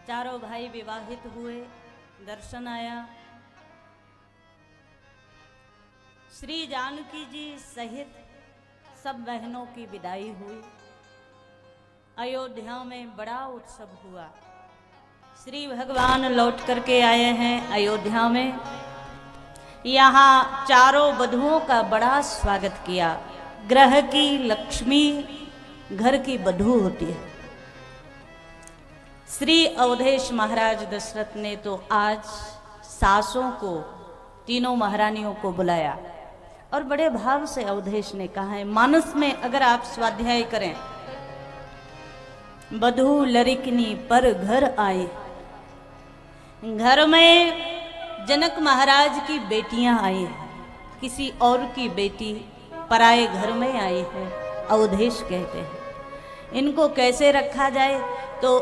चारों भाई विवाहित हुए, दर्शन आया। श्री जानकी जी सहित सब बहनों की विदाई हुई। अयोध्या में बड़ा उत्सव हुआ। श्री भगवान लौट करके आए हैं अयोध्या में। यहाँ चारों वधुओं का बड़ा स्वागत किया। ग्रह की लक्ष्मी घर की वधु होती है। श्री अवधेश महाराज दशरथ ने तो आज सासों को, तीनों महारानियों को बुलाया और बड़े भाव से अवधेश ने कहा है, मानस में अगर आप स्वाध्याय करें, वधु लरिकनी पर घर आए। घर में जनक महाराज की बेटियां आई हैं, किसी और की बेटी पराए घर में आई है। अवधेश कहते हैं इनको कैसे रखा जाए। तो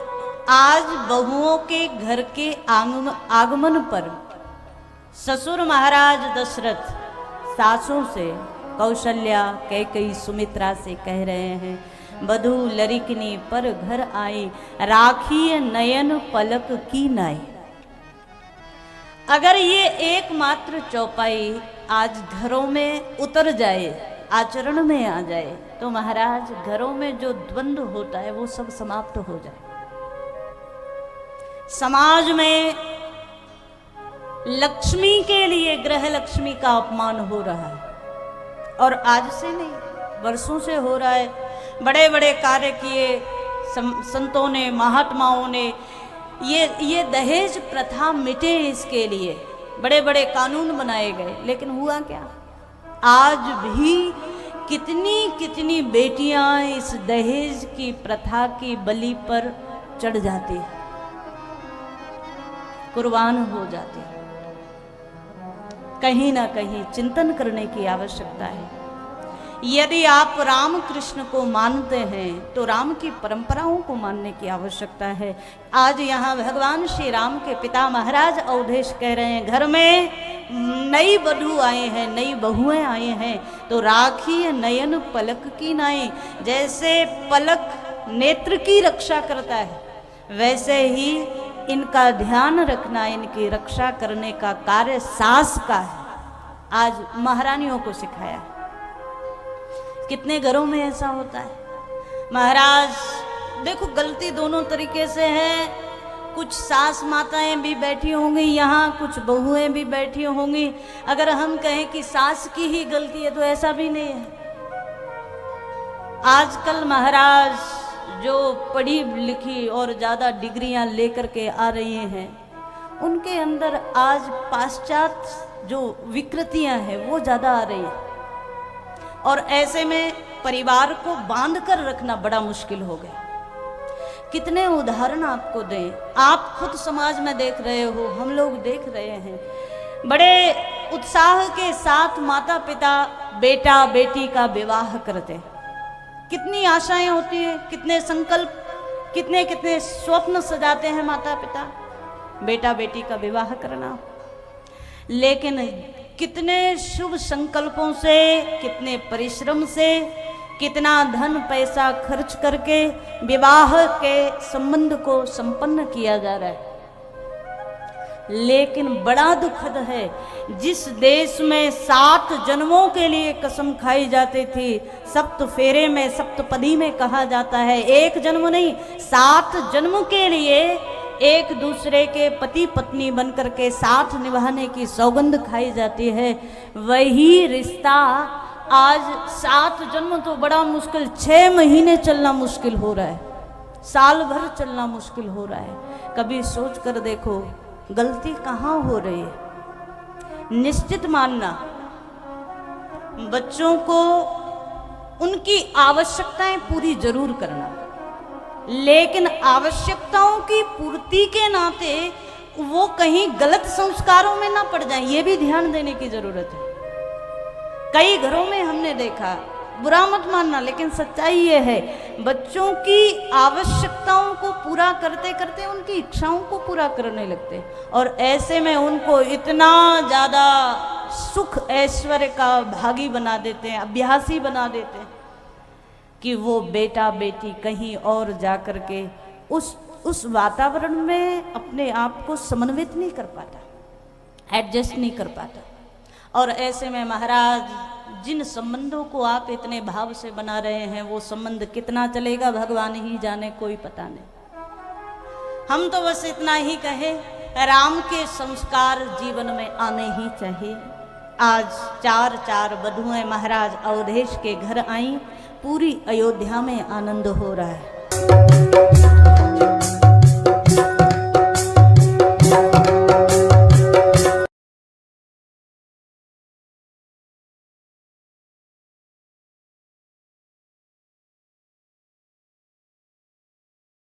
आज बहुओं के घर के आगमन पर ससुर महाराज दशरथ सासों से, कौशल्या, कैकेयी, सुमित्रा से कह रहे हैं, वधु लरिकनी पर घर आई, राखी नयन पलक की नाई। अगर ये एकमात्र चौपाई आज घरों में उतर जाए, आचरण में आ जाए, तो महाराज घरों में जो द्वंद्व होता है वो सब समाप्त हो जाए। समाज में लक्ष्मी के लिए ग्रह लक्ष्मी का अपमान हो रहा है और आज से नहीं, वर्षों से हो रहा है। बड़े बड़े कार्य किए संतों ने, महात्माओं ने। ये दहेज प्रथा मिटे इसके लिए बड़े बड़े कानून बनाए गए, लेकिन हुआ क्या? आज भी कितनी कितनी बेटियां इस दहेज की प्रथा की बलि पर चढ़ जाती है, कुर्बान हो जाती है। कहीं ना कहीं चिंतन करने की आवश्यकता है। यदि आप राम कृष्ण को मानते हैं तो राम की परंपराओं को मानने की आवश्यकता है। आज यहाँ भगवान श्री राम के पिता महाराज अवधेश कह रहे हैं, घर में नई वधु आए हैं, नई बहुएं आई हैं, तो राखी नयन पलक की नाई। जैसे पलक नेत्र की रक्षा करता है, वैसे ही इनका ध्यान रखना, इनकी रक्षा करने का कार्य सास का है। आज महारानियों को सिखाया है। कितने घरों में ऐसा होता है। महाराज देखो, गलती दोनों तरीके से है। कुछ सास माताएं भी बैठी होंगी यहाँ, कुछ बहुएं भी बैठी होंगी। अगर हम कहें कि सास की ही गलती है तो ऐसा भी नहीं है। आजकल महाराज जो पढ़ी लिखी और ज़्यादा डिग्रियां लेकर के आ रही हैं, उनके अंदर आज पाश्चात्य जो विकृतियां हैं वो ज़्यादा आ रही हैं और ऐसे में परिवार को बांध कर रखना बड़ा मुश्किल हो गया। कितने उदाहरण आपको दें, आप खुद समाज में देख रहे हो, हम लोग देख रहे हैं। बड़े उत्साह के साथ माता पिता बेटा बेटी का विवाह करते हैं। कितनी आशाएं होती हैं, कितने संकल्प, कितने कितने स्वप्न सजाते हैं माता पिता, बेटा बेटी का विवाह करना। लेकिन कितने शुभ संकल्पों से, कितने परिश्रम से, कितना धन पैसा खर्च करके विवाह के संबंध को संपन्न किया जा रहा है। लेकिन बड़ा दुखद है, जिस देश में 7 जन्मों के लिए कसम खाई जाती थी, सप्त फेरे में, सप्तपदी में कहा जाता है, एक जन्म नहीं 7 जन्म के लिए एक दूसरे के पति पत्नी बनकर के साथ निभाने की सौगंध खाई जाती है। वही रिश्ता आज 7 जन्म तो बड़ा मुश्किल, 6 महीने चलना मुश्किल हो रहा है, साल भर चलना मुश्किल हो रहा है। कभी सोच कर देखो गलती कहाँ हो रही है। निश्चित मानना, बच्चों को उनकी आवश्यकताएं पूरी जरूर करना, लेकिन आवश्यकताओं की पूर्ति के नाते वो कहीं गलत संस्कारों में ना पड़ जाए, ये भी ध्यान देने की जरूरत है। कई घरों में हमने देखा, बुरा मत मानना, लेकिन सच्चाई ये है, बच्चों की आवश्यकताओं को पूरा करते करते उनकी इच्छाओं को पूरा करने लगते हैं और ऐसे में उनको इतना ज़्यादा सुख ऐश्वर्य का भागी बना देते हैं, अभ्यासी बना देते हैं कि वो बेटा बेटी कहीं और जा कर के उस उस वातावरण में अपने आप को समन्वित नहीं कर पाता, एडजस्ट नहीं कर पाता। और ऐसे में महाराज, जिन संबंधों को आप इतने भाव से बना रहे हैं वो संबंध कितना चलेगा भगवान ही जाने, कोई पता नहीं। हम तो बस इतना ही कहें, राम के संस्कार जीवन में आने ही चाहिए। आज 4 वधुएं महाराज अवधेश के घर आई, पूरी अयोध्या में आनंद हो रहा है।